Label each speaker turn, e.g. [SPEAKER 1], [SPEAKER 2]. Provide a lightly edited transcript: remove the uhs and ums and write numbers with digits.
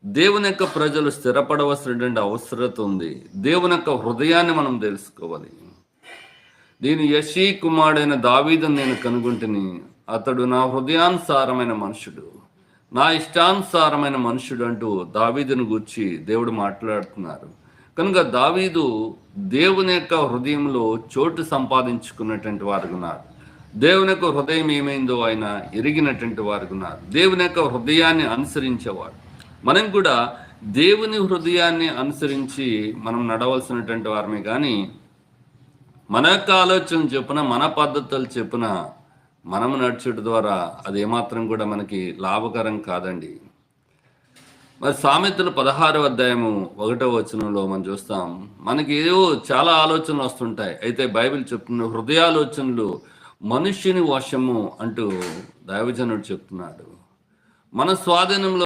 [SPEAKER 1] దేవుని యొక్క ప్రజలు స్థిరపడవలసినటువంటి అవసరత ఉంది. దేవుని యొక్క హృదయాన్ని మనం తెలుసుకోవాలి. దీని యెషీ కుమారుడైన దావీదును నేను కనుగొంటిని, అతడు నా హృదయానుసారమైన మనుషుడు, నా ఇష్టానుసారమైన మనుషుడు అంటూ దావీదును గూర్చి దేవుడు మాట్లాడుతున్నారు. కనుక దావీదు దేవుని యొక్క హృదయంలో చోటు సంపాదించుకున్నటువంటి వారు ఉన్నారు. దేవుని యొక్క హృదయం ఏమైందో ఆయన ఎరిగినటువంటి వారు ఉన్నారు. దేవుని యొక్క హృదయాన్ని అనుసరించేవారు. మనం కూడా దేవుని హృదయాన్ని అనుసరించి మనం నడవలసినటువంటి వారమే కానీ మన యొక్క ఆలోచన చెప్పున, మన పద్ధతులు చెప్పున మనము నడుచుట ద్వారా అది ఏమాత్రం కూడా మనకి లాభకరం కాదండి. మరి సామెతలు 16వ అధ్యాయము 1వ వచనంలో మనం చూస్తాం, మనకి ఏవో చాలా ఆలోచనలు వస్తుంటాయి. అయితే బైబిల్ చెప్తున్న హృదయాలోచనలు మనుష్యుని వశము అంటూ దైవజనుడు చెప్తున్నాడు. మన స్వాధీనంలో